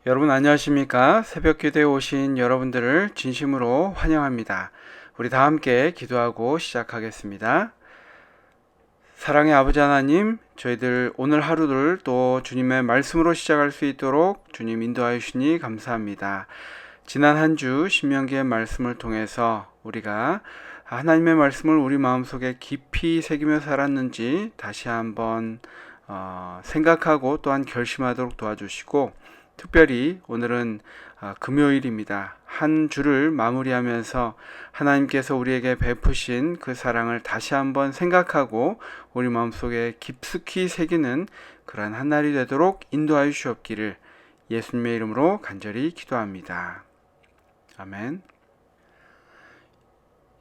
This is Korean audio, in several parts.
여러분 안녕하십니까? 새벽 기도에 오신 여러분들을 진심으로 환영합니다. 우리 다 함께 기도하고 시작하겠습니다. 사랑의 아버지 하나님, 저희들 오늘 하루를 또 주님의 말씀으로 시작할 수 있도록 주님 인도하여 주시니 감사합니다. 지난 한 주 신명기의 말씀을 통해서 우리가 하나님의 말씀을 우리 마음속에 깊이 새기며 살았는지 다시 한번 생각하고 또한 결심하도록 도와주시고, 특별히 오늘은 금요일입니다. 한 주를 마무리하면서 하나님께서 우리에게 베푸신 그 사랑을 다시 한번 생각하고 우리 마음속에 깊숙이 새기는 그러한 한 날이 되도록 인도하여 주옵기를 예수님의 이름으로 간절히 기도합니다. 아멘.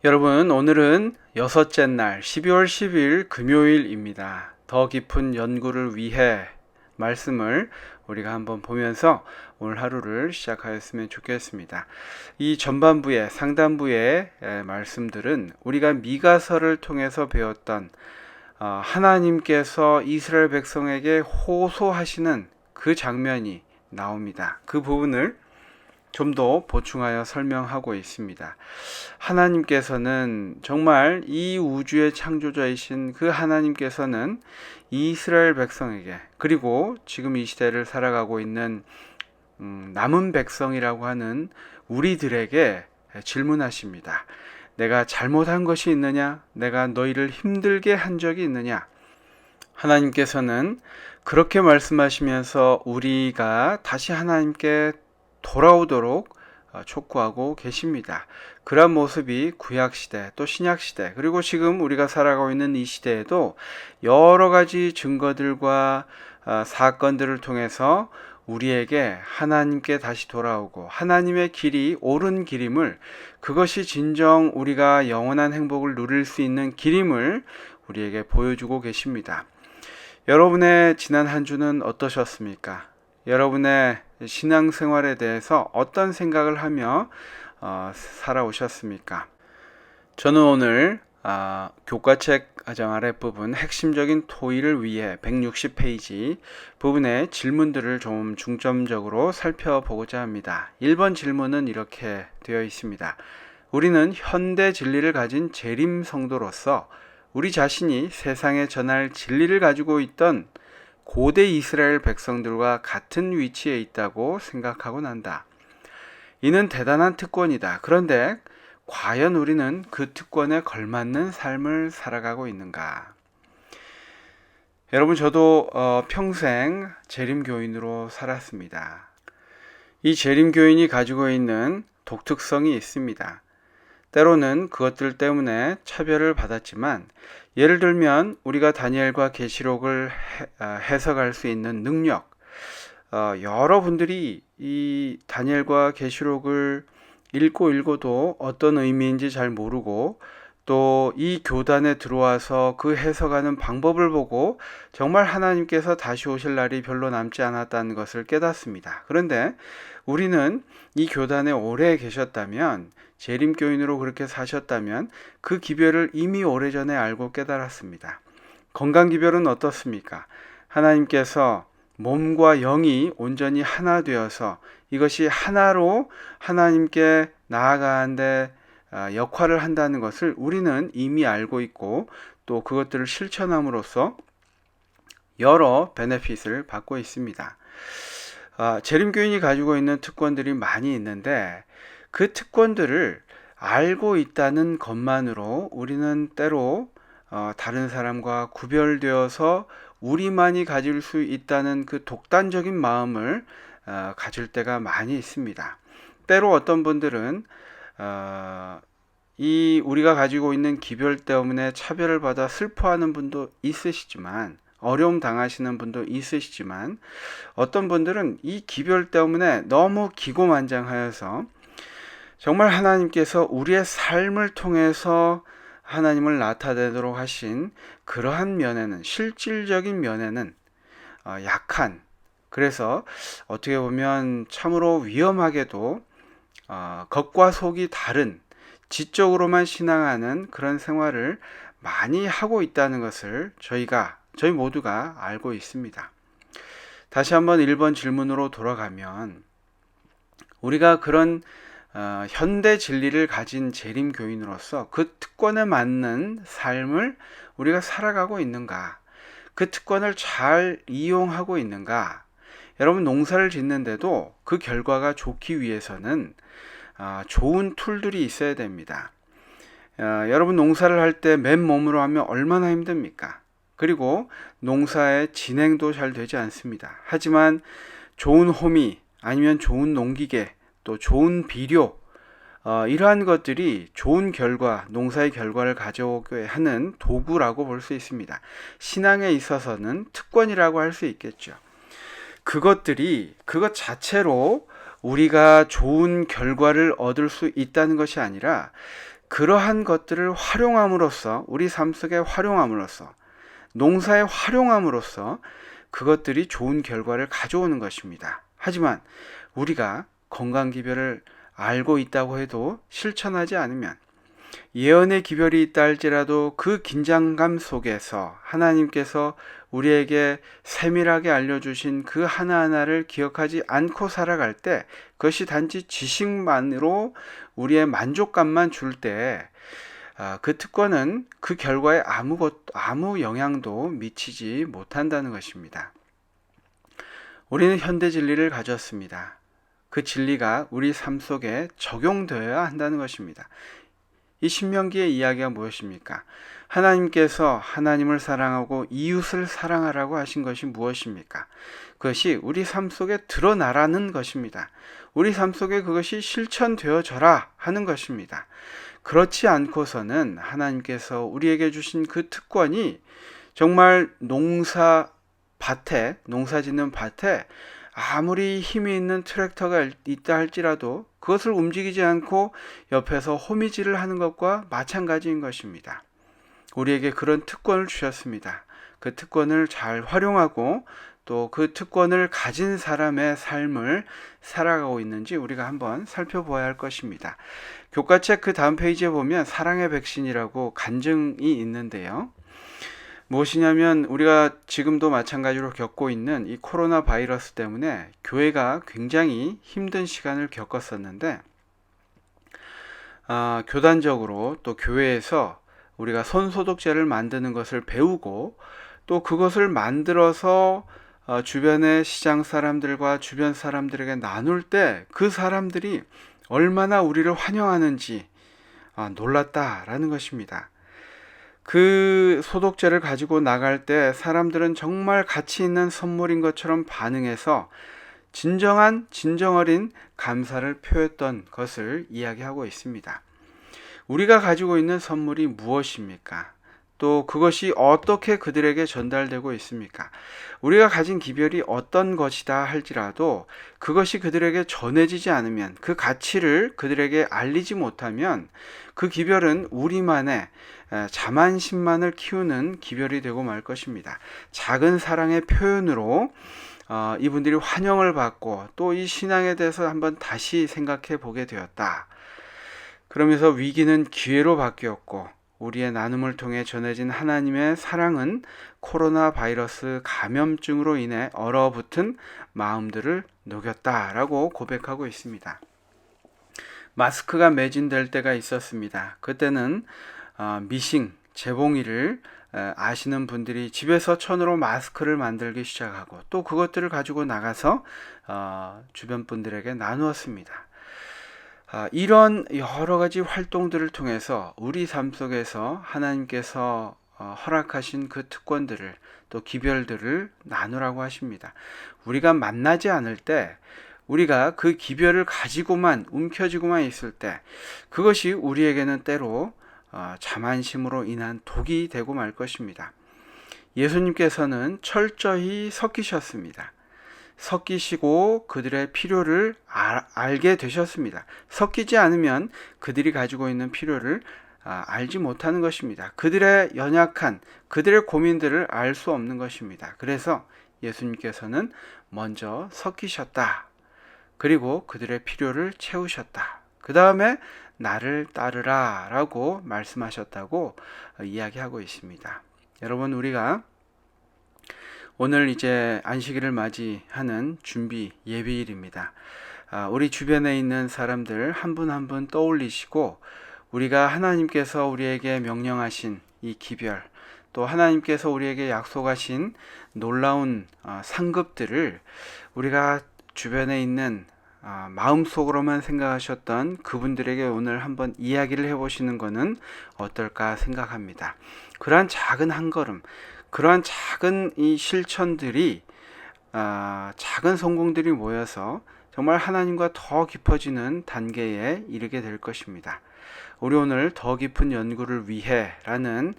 여러분, 오늘은 여섯째 날 12월 10일 금요일입니다. 더 깊은 연구를 위해 말씀을 우리가 한번 보면서 오늘 하루를 시작하였으면 좋겠습니다. 이 전반부의 상단부의 말씀들은 우리가 미가서를 통해서 배웠던 하나님께서 이스라엘 백성에게 호소하시는 그 장면이 나옵니다. 그 부분을 좀 더 보충하여 설명하고 있습니다. 하나님께서는 정말 이 우주의 창조자이신 그 하나님께서는 이스라엘 백성에게, 그리고 지금 이 시대를 살아가고 있는 남은 백성이라고 하는 우리들에게 질문하십니다. 내가 잘못한 것이 있느냐? 내가 너희를 힘들게 한 적이 있느냐? 하나님께서는 그렇게 말씀하시면서 우리가 다시 하나님께 돌아오도록 촉구하고 계십니다. 그런 모습이 구약시대 또 신약시대 그리고 지금 우리가 살아가고 있는 이 시대에도 여러 가지 증거들과 사건들을 통해서 우리에게 하나님께 다시 돌아오고 하나님의 길이 옳은 길임을, 그것이 진정 우리가 영원한 행복을 누릴 수 있는 길임을 우리에게 보여주고 계십니다. 여러분의 지난 한 주는 어떠셨습니까? 여러분의 신앙생활에 대해서 어떤 생각을 하며 살아오셨습니까? 저는 오늘 교과책 가정 아랫부분 핵심적인 토의를 위해 160페이지 부분의 질문들을 좀 중점적으로 살펴보고자 합니다. 1번 질문은 이렇게 되어 있습니다. 우리는 현대 진리를 가진 재림 성도로서 우리 자신이 세상에 전할 진리를 가지고 있던 고대 이스라엘 백성들과 같은 위치에 있다고 생각하고 난다. 이는 대단한 특권이다. 그런데 과연 우리는 그 특권에 걸맞는 삶을 살아가고 있는가? 여러분, 저도 평생 재림교인으로 살았습니다. 이 재림교인이 가지고 있는 독특성이 있습니다. 때로는 그것들 때문에 차별을 받았지만, 예를 들면 우리가 다니엘과 계시록을 해석할 수 있는 능력, 여러분들이 이 다니엘과 계시록을 읽고도 어떤 의미인지 잘 모르고 또 이 교단에 들어와서 그 해석하는 방법을 보고 정말 하나님께서 다시 오실 날이 별로 남지 않았다는 것을 깨닫습니다. 그런데 우리는 이 교단에 오래 계셨다면, 재림교인으로 그렇게 사셨다면 그 기별을 이미 오래전에 알고 깨달았습니다. 건강기별은 어떻습니까? 하나님께서 몸과 영이 온전히 하나 되어서 이것이 하나로 하나님께 나아가는데 역할을 한다는 것을 우리는 이미 알고 있고, 또 그것들을 실천함으로써 여러 베네핏을 받고 있습니다. 재림교인이 가지고 있는 특권들이 많이 있는데, 그 특권들을 알고 있다는 것만으로 우리는 때로 다른 사람과 구별되어서 우리만이 가질 수 있다는 그 독단적인 마음을 가질 때가 많이 있습니다. 때로 어떤 분들은 이 우리가 가지고 있는 기별 때문에 차별을 받아 슬퍼하는 분도 있으시지만, 어려움 당하시는 분도 있으시지만, 어떤 분들은 이 기별 때문에 너무 기고만장하여서 정말 하나님께서 우리의 삶을 통해서 하나님을 나타내도록 하신 그러한 면에는, 실질적인 면에는 약한, 그래서 어떻게 보면 참으로 위험하게도 겉과 속이 다른, 지적으로만 신앙하는 그런 생활을 많이 하고 있다는 것을 저희 모두가 알고 있습니다. 다시 한번 1번 질문으로 돌아가면, 우리가 그런 현대 진리를 가진 재림 교인으로서 그 특권에 맞는 삶을 우리가 살아가고 있는가? 그 특권을 잘 이용하고 있는가? 여러분, 농사를 짓는데도 그 결과가 좋기 위해서는 좋은 툴들이 있어야 됩니다. 여러분, 농사를 할 때 맨몸으로 하면 얼마나 힘듭니까? 그리고 농사의 진행도 잘 되지 않습니다. 하지만 좋은 호미, 아니면 좋은 농기계, 또 좋은 비료, 이러한 것들이 좋은 결과, 농사의 결과를 가져오게 하는 도구라고 볼 수 있습니다. 신앙에 있어서는 특권이라고 할 수 있겠죠. 그것 자체로 우리가 좋은 결과를 얻을 수 있다는 것이 아니라 그러한 것들을 활용함으로써, 우리 삶 속에 활용함으로써, 농사에 활용함으로써 그것들이 좋은 결과를 가져오는 것입니다. 하지만 우리가 건강기별을 알고 있다고 해도 실천하지 않으면, 예언의 기별이 있다 할지라도 그 긴장감 속에서 하나님께서 우리에게 세밀하게 알려주신 그 하나하나를 기억하지 않고 살아갈 때, 그것이 단지 지식만으로 우리의 만족감만 줄 때, 그 특권은 그 결과에 아무 영향도 미치지 못한다는 것입니다. 우리는 현대 진리를 가졌습니다. 그 진리가 우리 삶 속에 적용되어야 한다는 것입니다. 이 신명기의 이야기가 무엇입니까? 하나님께서 하나님을 사랑하고 이웃을 사랑하라고 하신 것이 무엇입니까? 그것이 우리 삶 속에 드러나라는 것입니다. 우리 삶 속에 그것이 실천되어져라 하는 것입니다. 그렇지 않고서는 하나님께서 우리에게 주신 그 특권이 정말 농사 짓는 밭에 아무리 힘이 있는 트랙터가 있다 할지라도 그것을 움직이지 않고 옆에서 호미질을 하는 것과 마찬가지인 것입니다. 우리에게 그런 특권을 주셨습니다. 그 특권을 잘 활용하고 또 그 특권을 가진 사람의 삶을 살아가고 있는지 우리가 한번 살펴보아야 할 것입니다. 교과책 그 다음 페이지에 보면 사랑의 백신이라고 간증이 있는데요. 무엇이냐면 우리가 지금도 마찬가지로 겪고 있는 이 코로나 바이러스 때문에 교회가 굉장히 힘든 시간을 겪었었는데, 교단적으로 또 교회에서 우리가 손소독제를 만드는 것을 배우고 또 그것을 만들어서 주변의 시장 사람들과 주변 사람들에게 나눌 때 그 사람들이 얼마나 우리를 환영하는지 놀랐다라는 것입니다. 그 소독제를 가지고 나갈 때 사람들은 정말 가치 있는 선물인 것처럼 반응해서 진정 어린 감사를 표했던 것을 이야기하고 있습니다. 우리가 가지고 있는 선물이 무엇입니까? 또 그것이 어떻게 그들에게 전달되고 있습니까? 우리가 가진 기별이 어떤 것이다 할지라도 그것이 그들에게 전해지지 않으면, 그 가치를 그들에게 알리지 못하면 그 기별은 우리만의 자만심만을 키우는 기별이 되고 말 것입니다. 작은 사랑의 표현으로 이분들이 환영을 받고 또 이 신앙에 대해서 한번 다시 생각해 보게 되었다. 그러면서 위기는 기회로 바뀌었고 우리의 나눔을 통해 전해진 하나님의 사랑은 코로나 바이러스 감염증으로 인해 얼어붙은 마음들을 녹였다라고 고백하고 있습니다. 마스크가 매진될 때가 있었습니다. 그때는 미싱, 재봉이를 아시는 분들이 집에서 천으로 마스크를 만들기 시작하고 또 그것들을 가지고 나가서 주변 분들에게 나누었습니다. 이런 여러 가지 활동들을 통해서 우리 삶 속에서 하나님께서 허락하신 그 특권들을 또 기별들을 나누라고 하십니다. 우리가 만나지 않을 때, 우리가 그 기별을 가지고만 움켜쥐고만 있을 때 그것이 우리에게는 때로 자만심으로 인한 독이 되고 말 것입니다. 예수님께서는 철저히 섞이셨습니다. 섞이시고 그들의 필요를 알게 되셨습니다. 섞이지 않으면 그들이 가지고 있는 필요를 알지 못하는 것입니다. 그들의 연약한, 그들의 고민들을 알 수 없는 것입니다. 그래서 예수님께서는 먼저 섞이셨다. 그리고 그들의 필요를 채우셨다. 그 다음에 나를 따르라 라고 말씀하셨다고 이야기하고 있습니다. 여러분, 우리가 오늘 이제 안식일을 맞이하는 준비 예비일입니다. 우리 주변에 있는 사람들 한 분 한 분 떠올리시고 우리가 하나님께서 우리에게 명령하신 이 기별, 또 하나님께서 우리에게 약속하신 놀라운 상급들을 우리가 주변에 있는 마음속으로만 생각하셨던 그분들에게 오늘 한번 이야기를 해보시는 것은 어떨까 생각합니다. 그러한 작은 한 걸음, 그러한 작은 이 실천들이 작은 성공들이 모여서 정말 하나님과 더 깊어지는 단계에 이르게 될 것입니다. 우리 오늘 더 깊은 연구를 위해 라는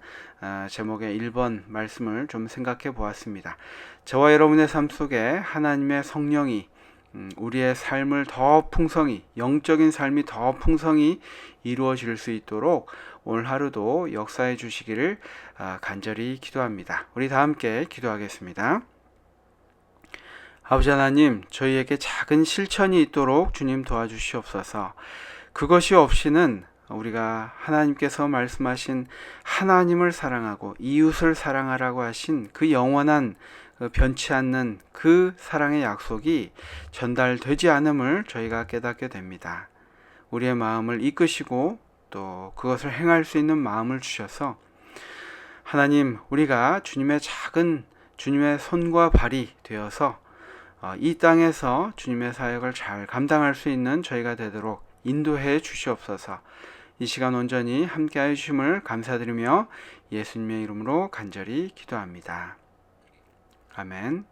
제목의 1번 말씀을 좀 생각해 보았습니다. 저와 여러분의 삶 속에 하나님의 성령이 우리의 삶을 더 풍성히, 영적인 삶이 더 풍성히 이루어질 수 있도록 오늘 하루도 역사해 주시기를 간절히 기도합니다. 우리 다 함께 기도하겠습니다. 아버지 하나님, 저희에게 작은 실천이 있도록 주님 도와주시옵소서. 그것이 없이는 우리가 하나님께서 말씀하신 하나님을 사랑하고 이웃을 사랑하라고 하신 그 영원한 변치 않는 그 사랑의 약속이 전달되지 않음을 저희가 깨닫게 됩니다. 우리의 마음을 이끄시고 또 그것을 행할 수 있는 마음을 주셔서 하나님, 우리가 주님의 손과 발이 되어서 이 땅에서 주님의 사역을 잘 감당할 수 있는 저희가 되도록 인도해 주시옵소서. 이 시간 온전히 함께하여 주심을 감사드리며 예수님의 이름으로 간절히 기도합니다. 아멘.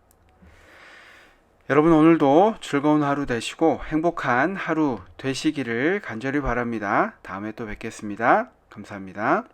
여러분, 오늘도 즐거운 하루 되시고 행복한 하루 되시기를 간절히 바랍니다. 다음에 또 뵙겠습니다. 감사합니다.